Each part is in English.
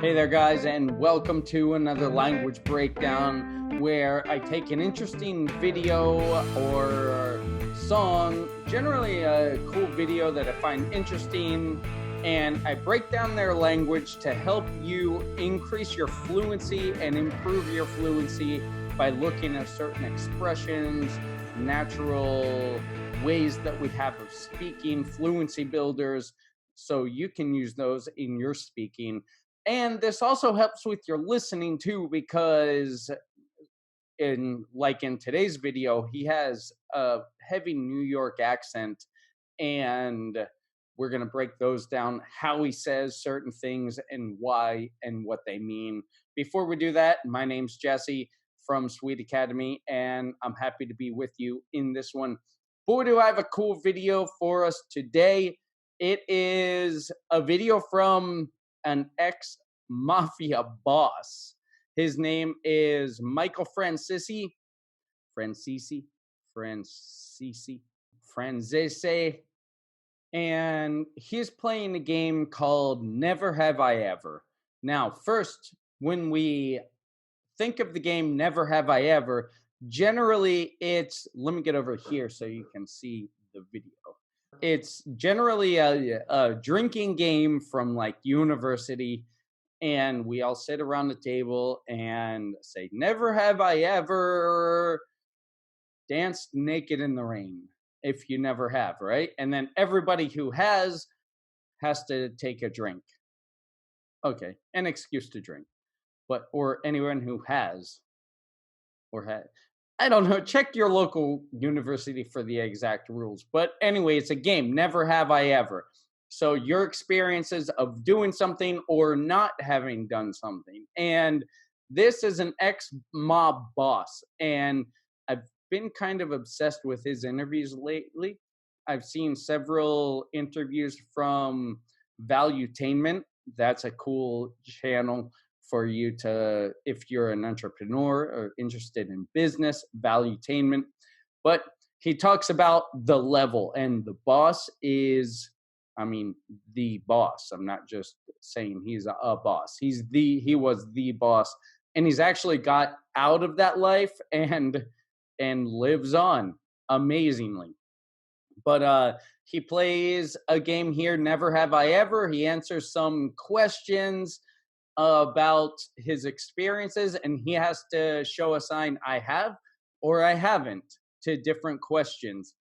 Hey there, guys, and welcome to another language breakdown where I take an interesting video or song, generally a cool video that I find interesting, and I break down their language to help you increase your fluency and improve your fluency by looking at certain expressions, natural ways that we have of speaking, fluency builders, so you can use those in your speaking. And this also helps with your listening too, because in today's video, he has a heavy New York accent, and we're going to break those down, how he says certain things and why and what they mean. Before we do that, my name's Jesse from Sweet Academy, and I'm happy to be with you in this one. Boy, do I have a cool video for us today. It is a video from an ex-mafia boss. His name is Michael Franzese, and he's playing a game called Never Have I Ever. Now, first, when we think of the game Never Have I Ever, generally it's, let me get over here so you can see the video. It's generally a drinking game from like university, and we all sit around the table and say, never have I ever danced naked in the rain, if you never have, right? And then everybody who has to take a drink. Okay, an excuse to drink. But, or anyone who has, or had, I don't know, check your local university for the exact rules. But anyway, it's a game, never have I ever. So your experiences of doing something or not having done something. And this is an ex-mob boss, and I've been kind of obsessed with his interviews lately. I've seen several interviews from Valuetainment. That's a cool channel for you to, if you're an entrepreneur or interested in business, Valuetainment. But he talks about the level, and the boss is, I mean, the boss. I'm not just saying he's a boss. He was the boss, and he's actually got out of that life and lives on amazingly. But he plays a game here, Never Have I Ever. He answers some questions about his experiences, and he has to show a sign I have or I haven't to different questions.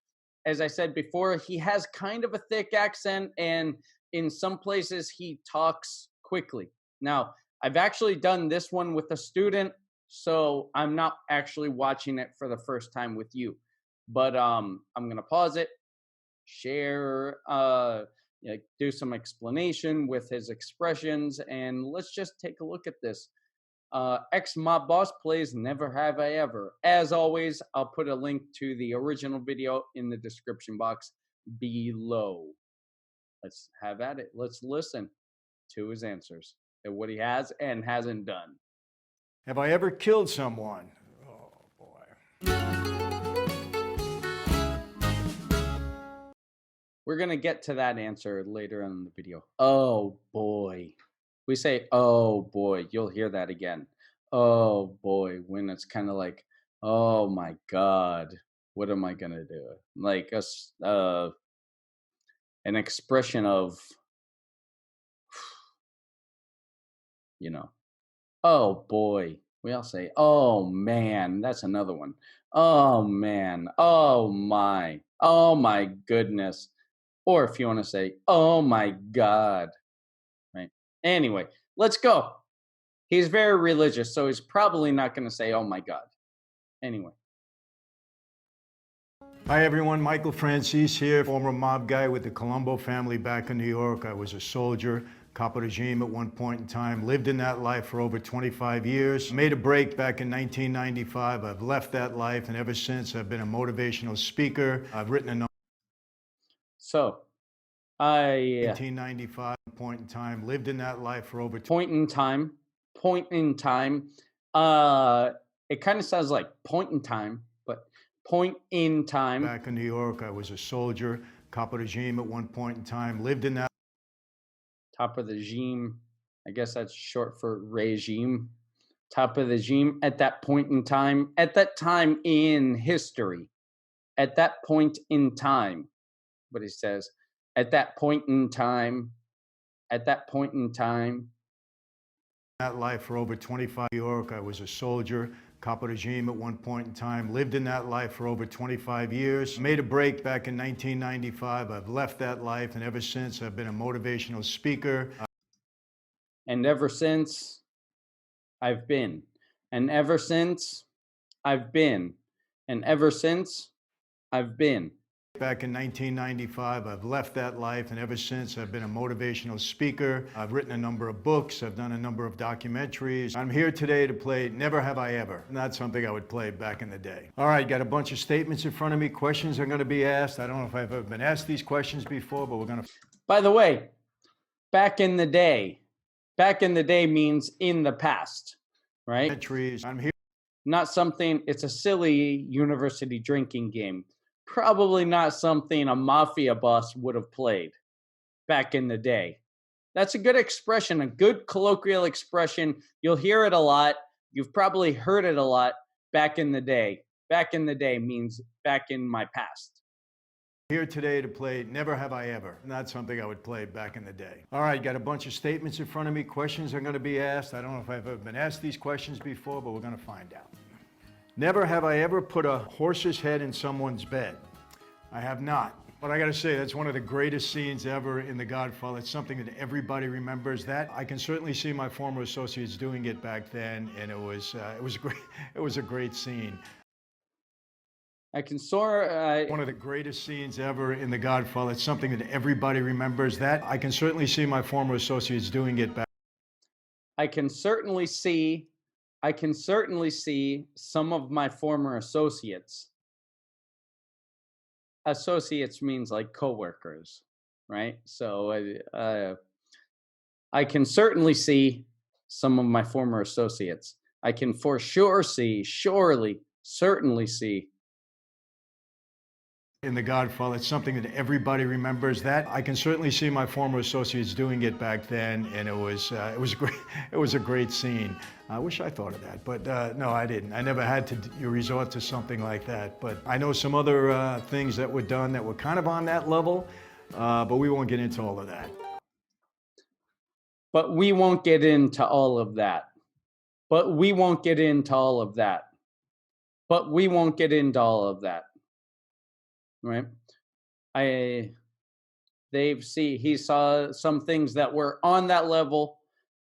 As I said before, he has kind of a thick accent, and in some places he talks quickly. Now, I've actually done this one with a student, so I'm not actually watching it for the first time with you. But I'm going to pause it, share, do some explanation with his expressions, and let's just take a look at this. Ex-mob boss plays Never Have I Ever. As always, I'll put a link to the original video in the description box below. Let's have at it. Let's listen to his answers and what he has and hasn't done. Have I ever killed someone? Oh, boy. We're going to get to that answer later in the video. Oh, boy. We say, oh, boy. You'll hear that again. Oh, boy. When it's kind of like, oh, my God. What am I going to do? Like an expression of, oh, boy. We all say, oh, man. That's another one. Oh, man. Oh, my goodness. Or if you want to say, oh my God, right? Anyway, let's go. He's very religious, so he's probably not going to say, oh my God. Anyway. Hi everyone, Michael Franzese here, former mob guy with the Colombo family back in New York. I was a soldier, cop of the regime at one point in time, lived in that life for over 25 years. Made a break back in 1995. I've left that life, and ever since I've been a motivational speaker. I've written a So, 1995 point in time, lived in that life for over point in time. It kind of sounds like point in time, but point in time. Back in New York, I was a soldier, cop of the regime at one point in time, lived in that top of the regime. I guess that's short for regime. Top of the regime at that point in time, at that time in history, at that point in time. But he says, at that point in time, at that point in time. That life for over 25 years. New York. I was a soldier, cop of regime at one point in time, lived in that life for over 25 years. Made a break back in 1995. I've left that life, and ever since I've been a motivational speaker. And ever since I've been. And ever since I've been. And ever since I've been. Back in 1995, I've left that life, and ever since I've been a motivational speaker. I've written a number of books. I've done a number of documentaries. I'm here today to play Never Have I Ever. Not something I would play back in the day. All right, got a bunch of statements in front of me. Questions are going to be asked. I don't know if I've ever been asked these questions before, but we're going to. By the way, back in the day. Back in the day means in the past, right? I'm here. Not something, it's a silly university drinking game. Probably not something a mafia boss would have played back in the day. That's a good expression, a good colloquial expression. You'll hear it a lot. You've probably heard it a lot. Back in the day. Back in the day means back in my past. Here today to play Never Have I Ever. Not something I would play back in the day. All right, got a bunch of statements in front of me. Questions are going to be asked. I don't know if I've ever been asked these questions before, but we're going to find out. Never have I ever put a horse's head in someone's bed. I have not. But I got to say, that's one of the greatest scenes ever in The Godfather. It's something that everybody remembers. That I can certainly see my former associates doing it back then, and it was great. It was a great scene. One of the greatest scenes ever in The Godfather. It's something that everybody remembers. That I can certainly see my former associates doing it back. I can certainly see some of my former associates. Associates means like coworkers, right? So I can certainly see some of my former associates. I can for sure see, surely, certainly see. In The Godfather, it's something that everybody remembers. That I can certainly see my former associates doing it back then, and it was great. It was a great scene. I wish I thought of that, but no, I didn't. I never had to resort to something like that. But I know some other things that were done that were kind of on that level, but we won't get into all of that. But we won't get into all of that. But we won't get into all of that. But we won't get into all of that. Right? He saw some things that were on that level,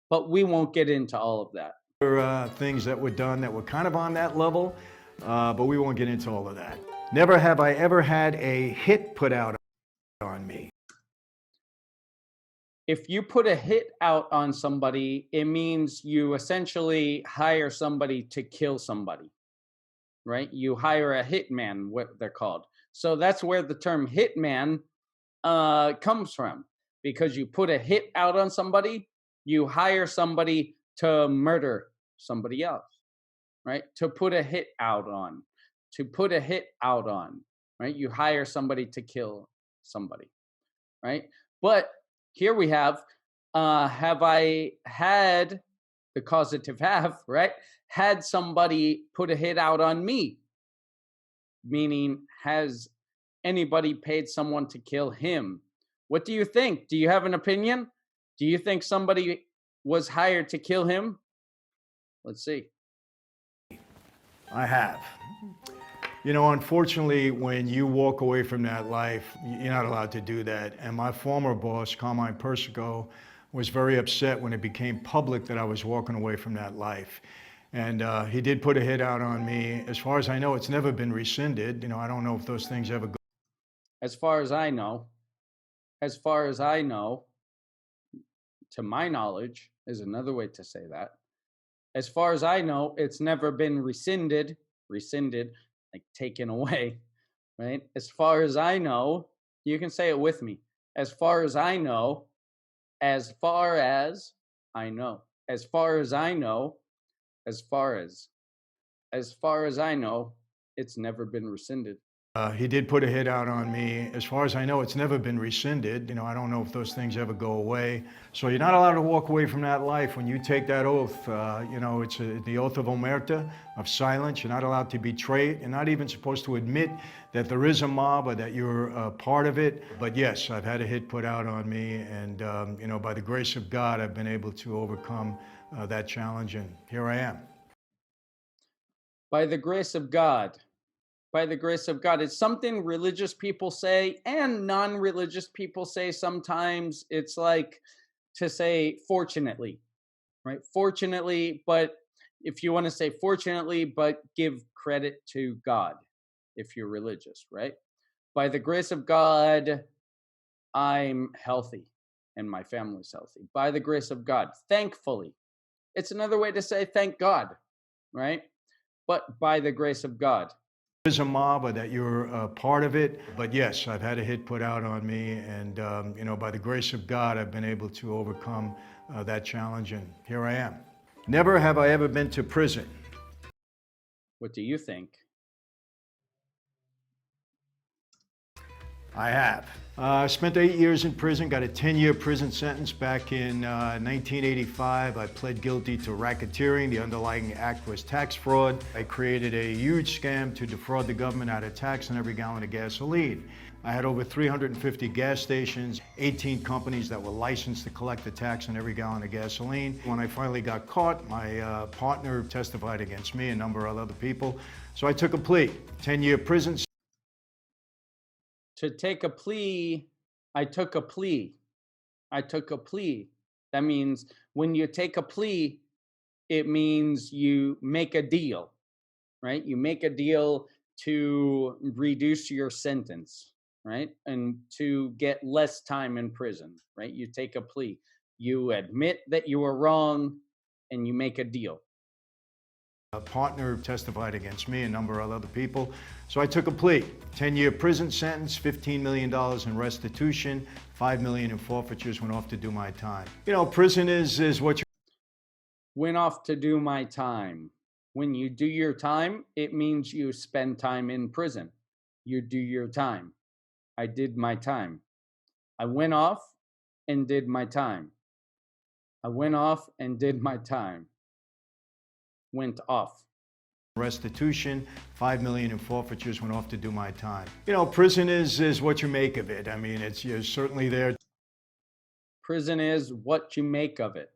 but we won't get into all of that. There are things that were done that were kind of on that level, but we won't get into all of that. Never have I ever had a hit put out on me. If you put a hit out on somebody, it means you essentially hire somebody to kill somebody, right? You hire a hitman, what they're called. So that's where the term hitman comes from, because you put a hit out on somebody, you hire somebody to murder somebody else, right? To put a hit out on, right? You hire somebody to kill somebody, right? But here we have I had, the causative have, right? Had somebody put a hit out on me? Meaning, has anybody paid someone to kill him? What do you think? Do you have an opinion? Do you think somebody was hired to kill him? Let's see. I have. You know, unfortunately, when you walk away from that life, you're not allowed to do that. And my former boss, Carmine Persico, was very upset when it became public that I was walking away from that life. And he did put a hit out on me. As far as I know, it's never been rescinded. You know, I don't know if those things ever go. As far as I know, to my knowledge is another way to say that. As far as I know, it's never been rescinded, like taken away, right? As far as I know, you can say it with me. As far as I know, as far as I know, as far as I know, as far as I know, it's never been rescinded. He did put a hit out on me. As far as I know, it's never been rescinded. I don't know if those things ever go away. So you're not allowed to walk away from that life when you take that oath. It's the oath of omerta, of silence. You're not allowed to betray it. You're not even supposed to admit that there is a mob or that you're a part of it. But yes, I've had a hit put out on me, and by the grace of God, I've been able to overcome that challenge, and here I am. By the grace of God. By the grace of God. It's something religious people say and non-religious people say sometimes. It's like to say fortunately, right? Fortunately, but if you want to say fortunately, but give credit to God if you're religious, right? By the grace of God, I'm healthy and my family's healthy. By the grace of God, thankfully. It's another way to say thank God, right? But by the grace of God. There's a mob or that you're a part of it. But yes, I've had a hit put out on me, and by the grace of God, I've been able to overcome that challenge, and here I am. Never have I ever been to prison. What do you think? I have. I spent 8 years in prison, got a 10-year prison sentence back in 1985. I pled guilty to racketeering. The underlying act was tax fraud. I created a huge scam to defraud the government out of tax on every gallon of gasoline. I had over 350 gas stations, 18 companies that were licensed to collect the tax on every gallon of gasoline. When I finally got caught, my partner testified against me, a number of other people. So I took a plea, 10-year prison. To take a plea, I took a plea. I took a plea. That means when you take a plea, it means you make a deal, right? You make a deal to reduce your sentence, right? And to get less time in prison, right? You take a plea. You admit that you were wrong and you make a deal. A partner testified against me, a number of other people. So I took a plea, 10-year prison sentence, $15 million in restitution, $5 million in forfeitures, went off to do my time. Prison is what you Went off to do my time. When you do your time, it means you spend time in prison. You do your time. I did my time. I went off and did my time. I went off and did my time. Went off. restitution, $5 million in forfeitures, went off to do my time. Prison is what you make of it. I mean, you're certainly there. Prison is what you make of it.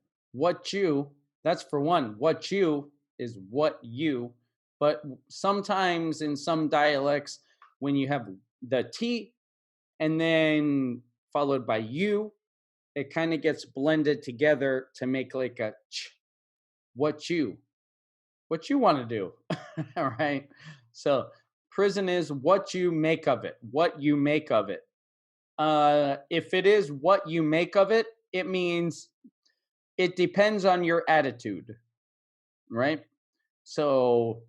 That's for one. What you is what you, but sometimes in some dialects, when you have the T and then followed by you, it kind of gets blended together to make like a ch. What you want to do. All right. So prison is what you make of it. What you make of it. If it is what you make of it, it means it depends on your attitude, right? So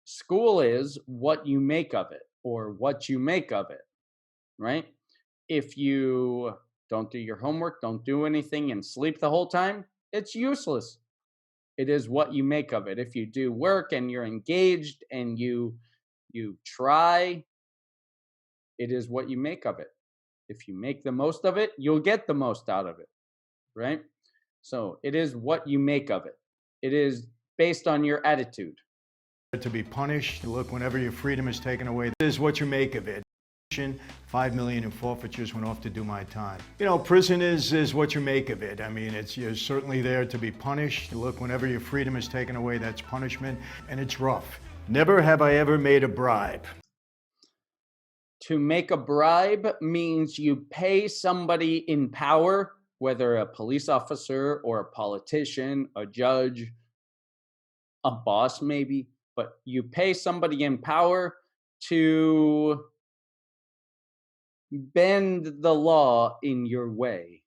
school is what you make of it or what you make of it, right? If you don't do your homework, don't do anything, and sleep the whole time, it's useless. It is what you make of it. If you do work and you're engaged and you try, it is what you make of it. If you make the most of it, you'll get the most out of it, right? So it is what you make of it. It is based on your attitude. To be punished. Look, whenever your freedom is taken away, this is what you make of it. $5 million in forfeitures, went off to do my time. Prison is what you make of it. I mean, you're certainly there to be punished. Look, whenever your freedom is taken away, that's punishment, and it's rough. Never have I ever made a bribe. To make a bribe means you pay somebody in power, whether a police officer or a politician, a judge, a boss maybe, but you pay somebody in power to bend the law in your way,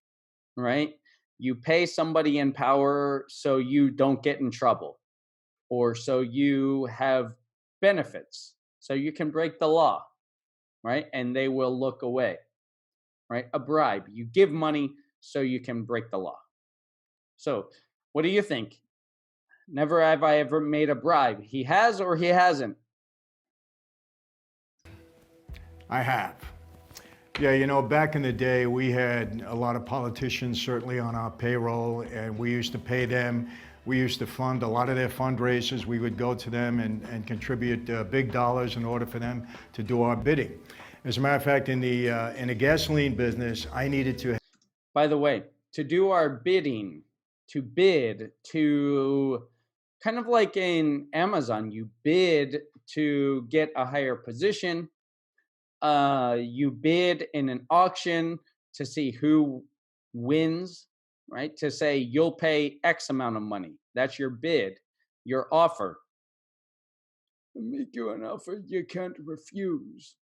right? You pay somebody in power so you don't get in trouble or so you have benefits, so you can break the law, right? And they will look away, right? A bribe, you give money so you can break the law. So, what do you think? Never have I ever made a bribe. He has or he hasn't? I have. Yeah, you know, back in the day, we had a lot of politicians certainly on our payroll, and we used to pay them. We used to fund a lot of their fundraisers. We would go to them and contribute big dollars in order for them to do our bidding. As a matter of fact, in the gasoline business, I needed to. By the way, to do our bidding, to bid, to kind of like in Amazon, you bid to get a higher position. You bid in an auction to see who wins, right? To say you'll pay X amount of money. That's your bid, your offer. I make you an offer you can't refuse.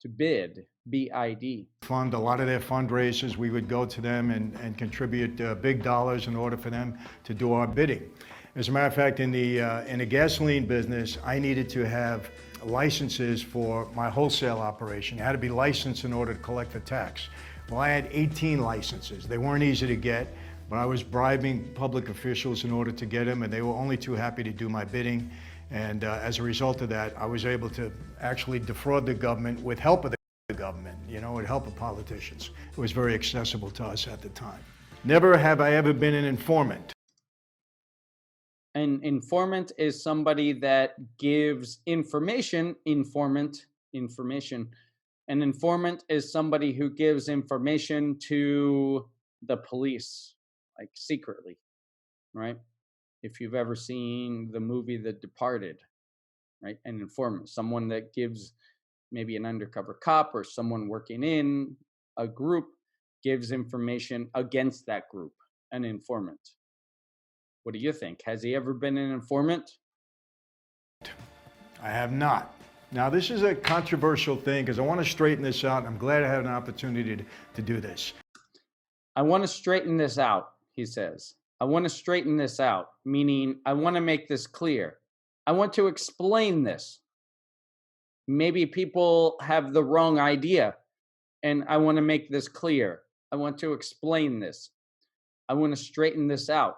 To bid, BID. Fund a lot of their fundraisers. We would go to them and contribute big dollars in order for them to do our bidding. As a matter of fact, in the gasoline business, I needed to have licenses for my wholesale operation. I had to be licensed in order to collect the tax. Well, I had 18 licenses. They weren't easy to get, but I was bribing public officials in order to get them, and they were only too happy to do my bidding. And as a result of that, I was able to actually defraud the government with help of the government, you know, with help of politicians. It was very accessible to us at the time. Never have I ever been an informant. An informant is somebody that gives information. Information. An informant is somebody who gives information to the police, like secretly, right? If you've ever seen the movie The Departed, right? An informant, someone that gives, maybe an undercover cop or someone working in a group, gives information against that group, an informant. What do you think? Has he ever been an informant? I have not. Now, this is a controversial thing because I want to straighten this out, and I'm glad I had an opportunity to do this. I want to straighten this out, he says. I want to straighten this out, meaning I want to make this clear. I want to explain this. Maybe people have the wrong idea, and I want to make this clear. I want to explain this. I want to straighten this out.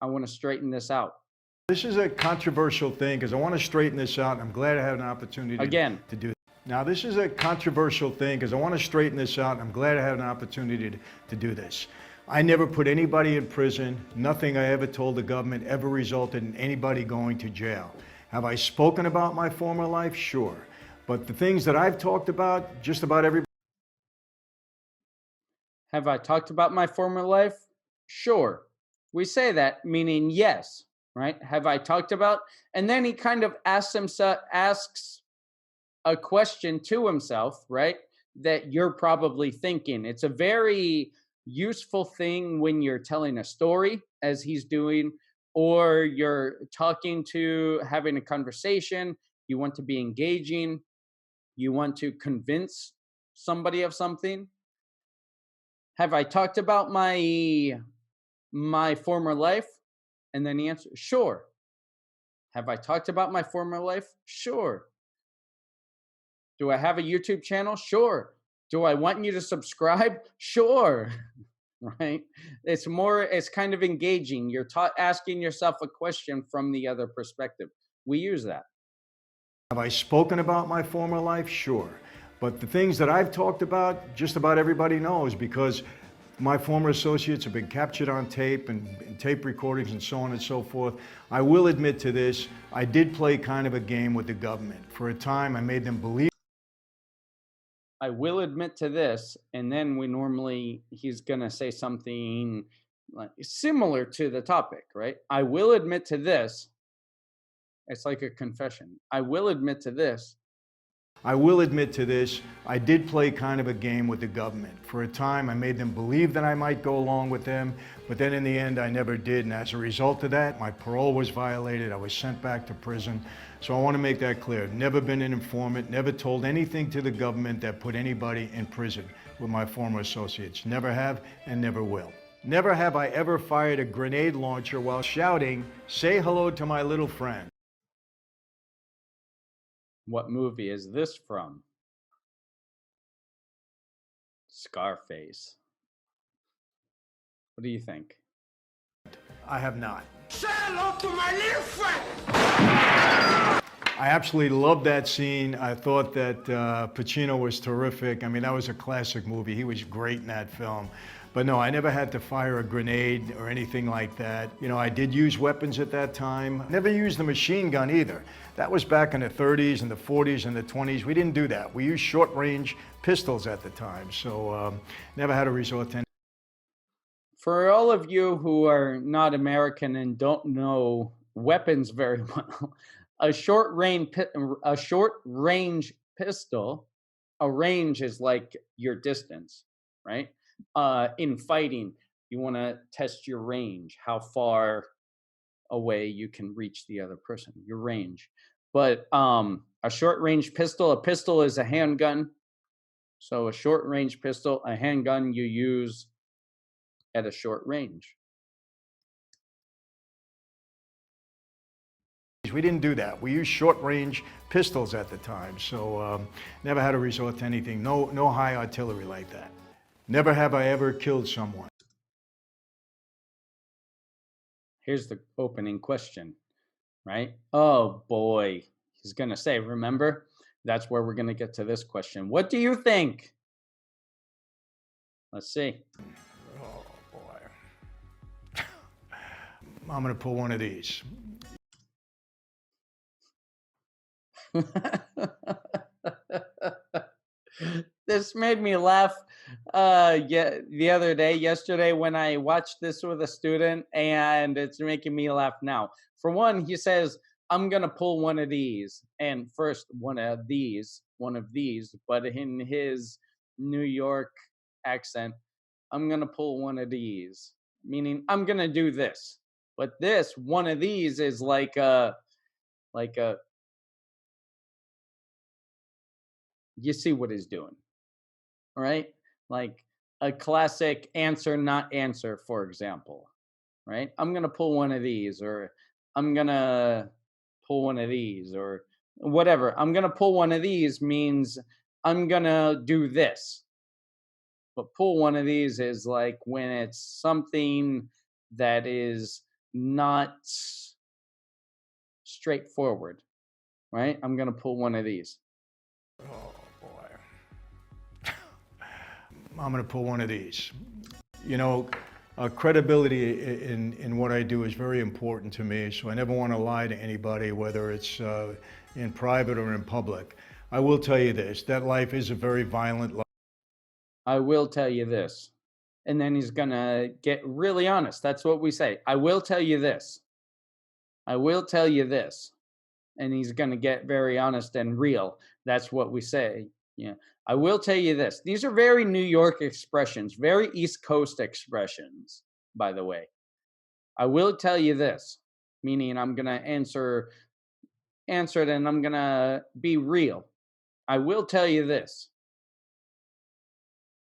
I want to straighten this out. This is a controversial thing because I want to straighten this out, and I'm glad I had an opportunity to do it. Now, this is a controversial thing because I want to straighten this out, and I'm glad I had an opportunity to do this. I never put anybody in prison. Nothing I ever told the government ever resulted in anybody going to jail. Have I spoken about my former life? Sure. But the things that I've talked about, just about everybody. Have I talked about my former life? Sure. We say that, meaning yes, right? Have I talked about? And then he kind of asks a question to himself, right? That you're probably thinking. It's a very useful thing when you're telling a story, as he's doing, or you're having a conversation. You want to be engaging. You want to convince somebody of something. Have I talked about my former life? And then he answers, sure. Have I talked about my former life? Sure. Do I have a YouTube channel? Sure. Do I want you to subscribe? Sure. Right? It's kind of engaging. You're asking yourself a question from the other perspective. We use that. Have I spoken about my former life? Sure. But the things that I've talked about, just about everybody knows, because my former associates have been captured on tape and tape recordings and so on and so forth. I will admit to this, I did play kind of a game with the government. For a time, I made them believe. I will admit to this, and then he's going to say something like similar to the topic, right? I will admit to this. It's like a confession. I will admit to this. I will admit to this, I did play kind of a game with the government. For a time, I made them believe that I might go along with them, but then in the end, I never did. And as a result of that, my parole was violated. I was sent back to prison. So I want to make that clear. Never been an informant, never told anything to the government that put anybody in prison with my former associates. Never have and never will. Never have I ever fired a grenade launcher while shouting, "Say hello to my little friend." What movie is this from? Scarface. What do you think? I have not. Say hello to my little friend! I absolutely loved that scene. I thought that Pacino was terrific. I mean, that was a classic movie. He was great in that film. But no, I never had to fire a grenade or anything like that. You know, I did use weapons at that time. Never used a machine gun either. That was back in the 30s and the 40s and the 20s. We didn't do that. We used short-range pistols at the time. So never had to resort to. For all of you who are not American and don't know weapons very well, a short range pistol, a range is like your distance, right? In fighting, you want to test your range, how far away you can reach the other person, your range. But a short range pistol, a pistol is a handgun. So a short range pistol, a handgun you use at a short range. We didn't do that. We used short-range pistols at the time, so never had to resort to anything. No high artillery like that. Never have I ever killed someone. Here's the opening question, right? Oh boy, he's gonna say, remember? That's where we're gonna get to this question. What do you think? Let's see. Oh boy. I'm gonna pull one of these. This made me laugh yesterday when I watched this with a student, and it's making me laugh now. For one, he says, I'm gonna pull one of these. And first, one of these, but in his New York accent, I'm gonna pull one of these, meaning I'm gonna do this. But this one of these is like a you see what he's doing, right? Like a classic answer, not answer, for example, right? I'm going to pull one of these, or I'm going to pull one of these, or whatever. I'm going to pull one of these means I'm going to do this. But pull one of these is like when it's something that is not straightforward, right? I'm going to pull one of these. Oh boy. I'm going to pull one of these. You know, credibility in what I do is very important to me, so I never want to lie to anybody, whether it's in private or in public. I will tell you this, that life is a very violent life. I will tell you this. And then he's going to get really honest. That's what we say. I will tell you this. I will tell you this. And he's going to get very honest and real. That's what we say. Yeah. I will tell you this. These are very New York expressions, very East Coast expressions, by the way. I will tell you this, meaning I'm going to answer it and I'm going to be real. I will tell you this.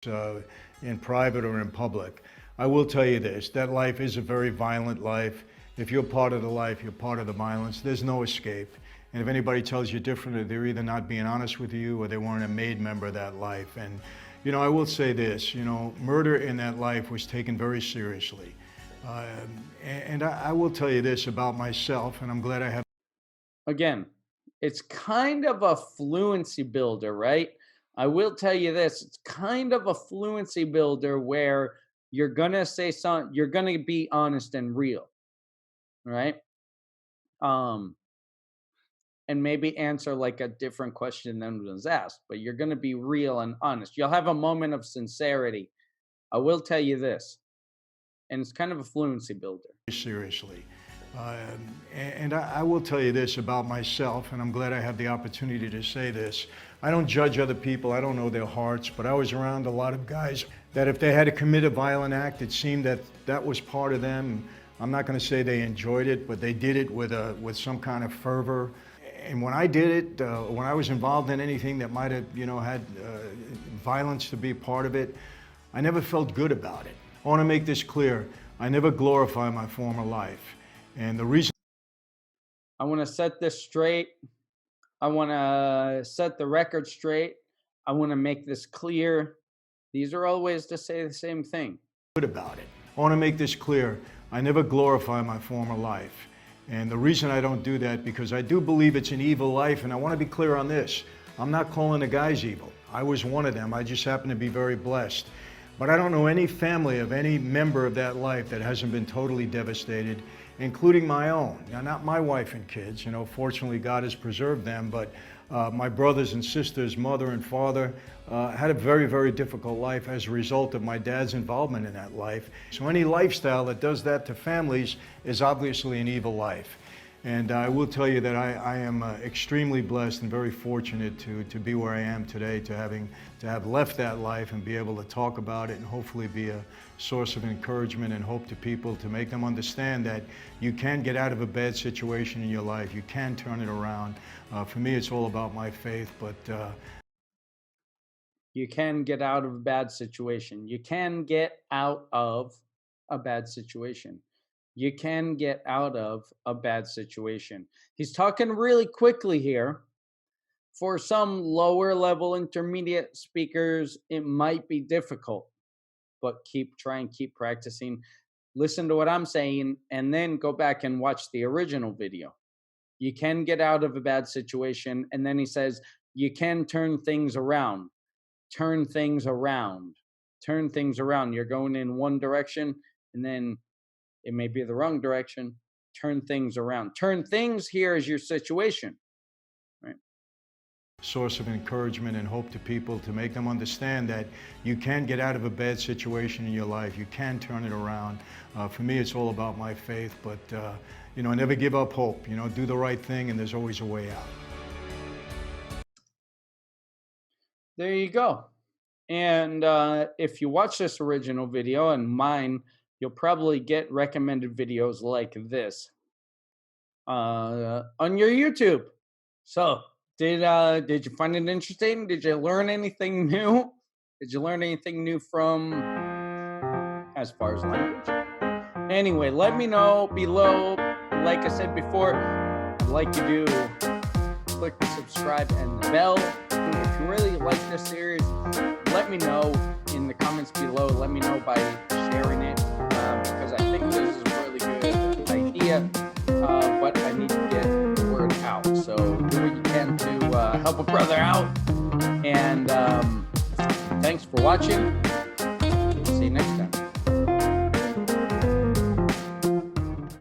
In private or in public. I will tell you this, that life is a very violent life. If you're part of the life, you're part of the violence. There's no escape. And if anybody tells you differently, they're either not being honest with you or they weren't a made member of that life. And, you know, I will say this, you know, murder in that life was taken very seriously. And I will tell you this about myself, and I'm glad I have. Again, it's kind of a fluency builder, right? I will tell you this, it's kind of a fluency builder where you're going to say something, you're going to be honest and real, right? And maybe answer like a different question than was asked, but you're going to be real and honest. You'll have a moment of sincerity. I will tell you this, and it's kind of a fluency builder. Seriously. And I will tell you this about myself, and I'm glad I have the opportunity to say this. I don't judge other people, I don't know their hearts, but I was around a lot of guys that if they had to commit a violent act, it seemed that that was part of them. I'm not going to say they enjoyed it, but they did it with some kind of fervor. And when I did it, when I was involved in anything that might have, you know, had violence to be part of it, I never felt good about it. I want to make this clear. I never glorify my former life. And the reason I want to set this straight. I want to set the record straight. I want to make this clear. These are all ways to say the same thing. Good about it. I want to make this clear. I never glorify my former life. And the reason I don't do that, because I do believe it's an evil life, and I want to be clear on this. I'm not calling the guys evil. I was one of them. I just happen to be very blessed. But I don't know any family of any member of that life that hasn't been totally devastated, including my own. Now, not my wife and kids, fortunately God has preserved them, but my brothers and sisters, mother and father, had a very, very difficult life as a result of my dad's involvement in that life. So any lifestyle that does that to families is obviously an evil life. And I will tell you that I am extremely blessed and very fortunate to be where I am today, to have left that life and be able to talk about it and hopefully be a source of encouragement and hope to people, to make them understand that you can get out of a bad situation in your life. You can turn it around. For me, it's all about my faith, but you can get out of a bad situation. You can get out of a bad situation. You can get out of a bad situation. He's talking really quickly here. For some lower level intermediate speakers, it might be difficult, but keep practicing. Listen to what I'm saying, and then go back and watch the original video. You can get out of a bad situation. And then he says, you can turn things around. Turn things around. Turn things around. You're going in one direction, and then it may be the wrong direction. Turn things around. Turn things here as your situation, right? Source of encouragement and hope to people, to make them understand that you can get out of a bad situation in your life. You can turn it around. For me, it's all about my faith, but never give up hope. Do the right thing, and there's always a way out. There you go. And if you watch this original video and mine, you'll probably get recommended videos like this on your YouTube. So, did you find it interesting? Did you learn anything new? Did you learn anything new from, as far as language? Anyway, let me know below. Like I said before, I'd like you to click the subscribe and the bell. If you really like this series, let me know in the comments below. Let me know by sharing it, because I think this is a really good idea, but I need to get the word out. So do what you can to help a brother out. And thanks for watching.